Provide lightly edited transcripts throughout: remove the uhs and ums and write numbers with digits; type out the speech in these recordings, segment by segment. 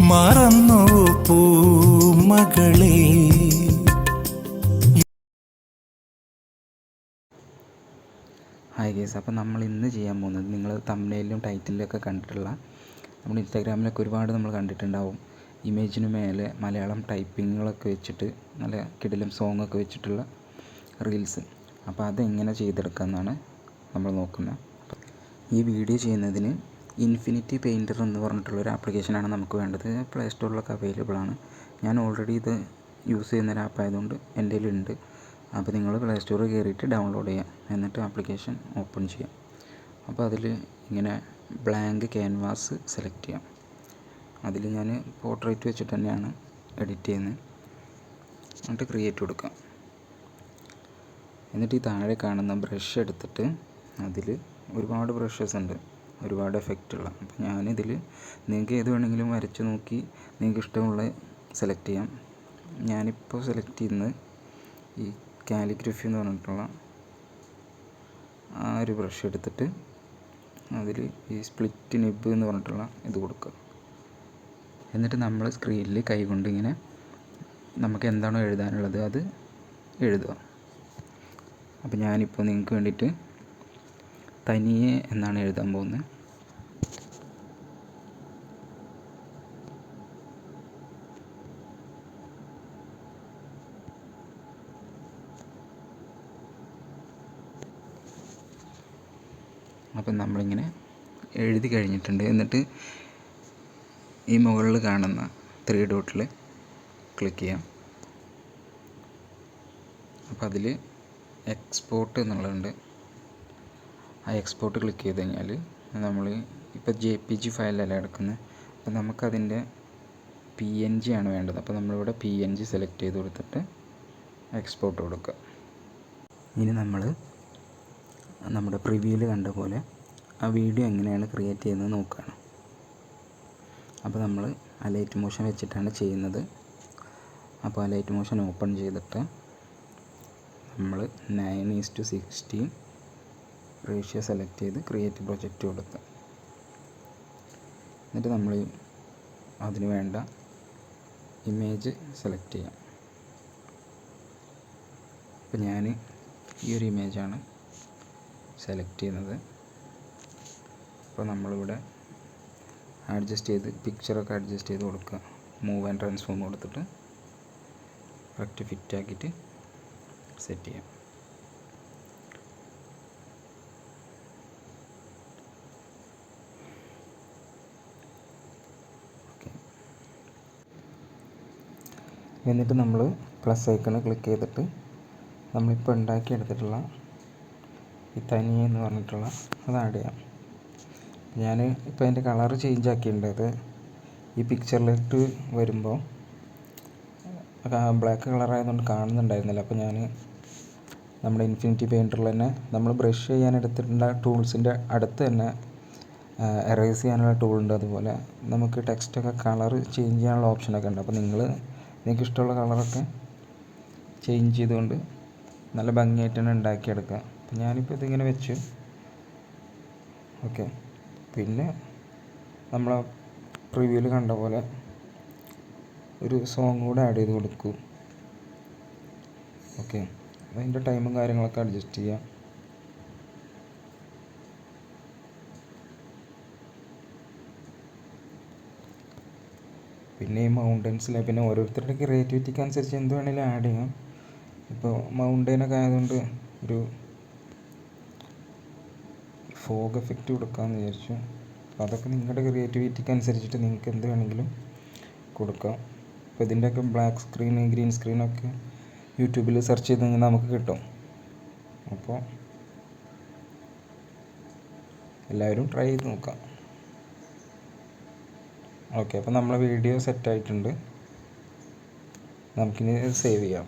മറന്നു പൂമകളെ. Hi guys, അപ്പോൾ നമ്മൾ ഇന്ന് ചെയ്യാൻ പോകുന്നത് നിങ്ങൾ തംബ്നെയിലും ടൈറ്റിലൊക്കെ കണ്ടിട്ടുള്ള നമ്മുടെ ഇൻസ്റ്റാഗ്രാമിലൊക്കെ ഒരുപാട് നമ്മൾ കണ്ടിട്ടുണ്ടാവും, ഇമേജിന് മേലെ മലയാളം ടൈപ്പിങ്ങുകളൊക്കെ വെച്ചിട്ട് നല്ല കിടിലം സോങ്ങൊക്കെ വെച്ചിട്ടുള്ള റീൽസ്. അപ്പോൾ അതെങ്ങനെ ചെയ്തെടുക്കാമെന്നാണ് നമ്മൾ നോക്കുന്നത്. ഈ വീഡിയോ ചെയ്യുന്നതിന് ഇൻഫിനിറ്റി പെയിൻറ്റർ എന്ന് പറഞ്ഞിട്ടുള്ളൊരു ആപ്ലിക്കേഷനാണ് നമുക്ക് വേണ്ടത്. പ്ലേ സ്റ്റോറിലൊക്കെ അവൈലബിൾ ആണ്. ഞാൻ ഓൾറെഡി ഇത് യൂസ് ചെയ്യുന്നൊരു ആപ്പ് ആയതുകൊണ്ട് എൻ്റെ കയ്യിലുണ്ട്. അപ്പോൾ നിങ്ങൾ പ്ലേ സ്റ്റോറിൽ കയറിയിട്ട് ഡൗൺലോഡ് ചെയ്യാം, എന്നിട്ട് ആപ്ലിക്കേഷൻ ഓപ്പൺ ചെയ്യാം. അപ്പോൾ അതിൽ ഇങ്ങനെ ബ്ലാങ്ക് ക്യാൻവാസ് സെലക്ട് ചെയ്യാം. അതിൽ ഞാൻ പോർട്രേറ്റ് വെച്ചിട്ട് തന്നെയാണ് എഡിറ്റ് ചെയ്യുന്നത്. എന്നിട്ട് ക്രിയേറ്റ് കൊടുക്കാം. എന്നിട്ട് ഈ താഴെ കാണുന്ന ബ്രഷ് എടുത്തിട്ട് അതിൽ ഒരുപാട് ബ്രഷസ് ഉണ്ട്, ഒരുപാട് എഫക്റ്റുള്ള. അപ്പോൾ ഞാനിതിൽ നിങ്ങൾക്ക് ഏത് വേണമെങ്കിലും വരച്ച് നോക്കി നിങ്ങൾക്ക് ഇഷ്ടമുള്ള സെലക്ട് ചെയ്യാം. ഞാനിപ്പോൾ സെലക്ട് ചെയ്യുന്നത് ഈ കാലിഗ്രഫി എന്ന് പറഞ്ഞിട്ടുള്ള ആ ഒരു ബ്രഷ് എടുത്തിട്ട് അതിൽ ഈ സ്പ്ലിറ്റ് നിബ് എന്ന് പറഞ്ഞിട്ടുള്ള ഇത് കൊടുക്കുക. എന്നിട്ട് നമ്മൾ സ്ക്രീനിൽ കൈകൊണ്ട് ഇങ്ങനെ നമുക്ക് എന്താണോ എഴുതാനുള്ളത് അത് എഴുതുക. അപ്പോൾ ഞാനിപ്പോൾ നിങ്ങൾക്ക് വേണ്ടിയിട്ട് തനിയെ എന്നാണ് എഴുതാൻ പോകുന്നത്. അപ്പം നമ്മളിങ്ങനെ എഴുതി കഴിഞ്ഞിട്ടുണ്ട്. എന്നിട്ട് ഈ മുകളിൽ കാണുന്ന 3 ഡോട്ടിൽ ക്ലിക്ക് ചെയ്യാം. അപ്പോൾ അതിൽ എക്സ്പോർട്ട് എന്നുള്ളതുണ്ട്. ആ എക്സ്പോർട്ട് ക്ലിക്ക് ചെയ്ത് കഴിഞ്ഞാൽ നമ്മൾ ഇപ്പോൾ JPG ഫയലല്ല എടുക്കുന്നത്. അപ്പോൾ നമുക്കതിൻ്റെ PNG ആണ് വേണ്ടത്. അപ്പോൾ നമ്മളിവിടെ PNG സെലക്ട് ചെയ്ത് കൊടുത്തിട്ട് എക്സ്പോർട്ട് കൊടുക്കുക. ഇനി നമ്മൾ നമ്മുടെ പ്രിവ്യൂവിൽ കണ്ട പോലെ ആ വീഡിയോ എങ്ങനെയാണ് ക്രിയേറ്റ് ചെയ്യുന്നത് നോക്കുകയാണ്. അപ്പോൾ നമ്മൾ ആ ലൈറ്റ് മോഷൻ വെച്ചിട്ടാണ് ചെയ്യുന്നത്. അപ്പോൾ ആ ലൈറ്റ് മോഷൻ ഓപ്പൺ ചെയ്തിട്ട് നമ്മൾ 9:16 റേഷ്യോ സെലക്ട് ചെയ്ത് ക്രിയേറ്റ് പ്രൊജക്റ്റ് കൊടുത്ത് എന്നിട്ട് നമ്മൾ അതിന് വേണ്ട ഇമേജ് സെലക്ട് ചെയ്യാം. അപ്പോൾ ഞാൻ ഈ ഒരു ഇമേജാണ് സെലക്ട് ചെയ്യുന്നത്. അപ്പോൾ നമ്മളിവിടെ അഡ്ജസ്റ്റ് ചെയ്ത് പിക്ചറൊക്കെ അഡ്ജസ്റ്റ് ചെയ്ത് കൊടുക്കുക. മൂവ് ആൻഡ് ട്രാൻസ്ഫോം കൊടുത്തിട്ട് കറക്റ്റ് ഫിറ്റ് ആക്കിയിട്ട് സെറ്റ് ചെയ്യാം. ഓക്കെ, എന്നിട്ട് നമ്മൾ പ്ലസ് ഐക്കണ് ക്ലിക്ക് ചെയ്തിട്ട് നമ്മളിപ്പോൾ ഉണ്ടാക്കിയെടുത്തിട്ടുള്ള ഈ തനിയെ എന്ന് പറഞ്ഞിട്ടുള്ള അത് ആഡ് ചെയ്യാം. ഞാൻ ഇപ്പോൾ അതിൻ്റെ കളർ ചേഞ്ച് ആക്കിയിട്ടുണ്ട്. അത് ഈ പിക്ചറിലേക്ക് വരുമ്പോൾ ബ്ലാക്ക് കളറായതുകൊണ്ട് കാണുന്നുണ്ടായിരുന്നില്ല. അപ്പോൾ ഞാൻ നമ്മുടെ ഇൻഫിനിറ്റി പെയിൻറ്ററിൽ തന്നെ നമ്മൾ ബ്രഷ് ചെയ്യാൻ എടുത്തിട്ടുള്ള ടൂൾസിൻ്റെ അടുത്ത് തന്നെ എറേസ് ചെയ്യാനുള്ള ടൂളുണ്ട്. അതുപോലെ നമുക്ക് ടെക്സ്റ്റൊക്കെ കളർ ചേഞ്ച് ചെയ്യാനുള്ള ഓപ്ഷനൊക്കെ ഉണ്ട്. അപ്പോൾ നിങ്ങൾക്ക് ഇഷ്ടമുള്ള കളറൊക്കെ ചേഞ്ച് ചെയ്തുകൊണ്ട് നല്ല ഭംഗിയായിട്ട് തന്നെ ഉണ്ടാക്കിയെടുക്കുക. അപ്പോൾ ഞാനിപ്പോൾ ഇതിങ്ങനെ വെച്ചു. ഓക്കെ, പിന്നെ നമ്മൾ പ്രിവ്യൂവിൽ കണ്ട പോലെ ഒരു സോങ് കൂടെ ആഡ് ചെയ്ത് കൊടുക്കും. ഓക്കെ, അതിൻ്റെ ടൈമും കാര്യങ്ങളൊക്കെ അഡ്ജസ്റ്റ് ചെയ്യാം. പിന്നെ ഈ മൗണ്ടൻസിലെ പിന്നെ ഓരോരുത്തരുടെ ക്രിയേറ്റിവിറ്റിക്ക് അനുസരിച്ച് എന്ത് വേണമെങ്കിലും ആഡ് ചെയ്യാം. ഇപ്പോൾ മൗണ്ടൈനൊക്കെ ആയതുകൊണ്ട് ഒരു ഫോഗ് എഫക്റ്റ് കൊടുക്കാമെന്ന് വിചാരിച്ചു. അപ്പോൾ അതൊക്കെ നിങ്ങളുടെ ക്രിയേറ്റിവിറ്റിക്ക് അനുസരിച്ചിട്ട് നിങ്ങൾക്ക് എന്ത് വേണമെങ്കിലും കൊടുക്കാം. അപ്പോൾ ഇതിൻ്റെയൊക്കെ ബ്ലാക്ക് സ്ക്രീൻ ഗ്രീൻ സ്ക്രീനൊക്കെ യൂട്യൂബിൽ സെർച്ച് ചെയ്ത് കഴിഞ്ഞാൽ നമുക്ക് കിട്ടും. അപ്പോൾ എല്ലാവരും ട്രൈ ചെയ്ത് നോക്കാം. ഓക്കെ, അപ്പോൾ നമ്മളെ വീഡിയോ സെറ്റായിട്ടുണ്ട്. നമുക്കിനി സേവ് ചെയ്യാം.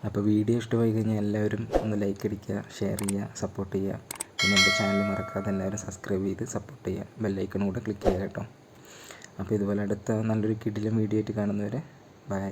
അപ്പോൾ വീഡിയോ ഇഷ്ടമായി കഴിഞ്ഞാൽ എല്ലാവരും ഒന്ന് ലൈക്ക് അടിക്കുക, ഷെയർ ചെയ്യുക, സപ്പോർട്ട് ചെയ്യുക. പിന്നെ എൻ്റെ ചാനൽ മറക്കാതെ എല്ലാവരും സബ്സ്ക്രൈബ് ചെയ്ത് സപ്പോർട്ട് ചെയ്യുക. ബെല്ലൈക്കൺ കൂടെ ക്ലിക്ക് ചെയ്യുക കേട്ടോ. അപ്പോൾ ഇതുപോലെ അടുത്ത നല്ലൊരു കിടിലം വീഡിയോ ആയിട്ട് കാണുന്നവരെ ബൈ.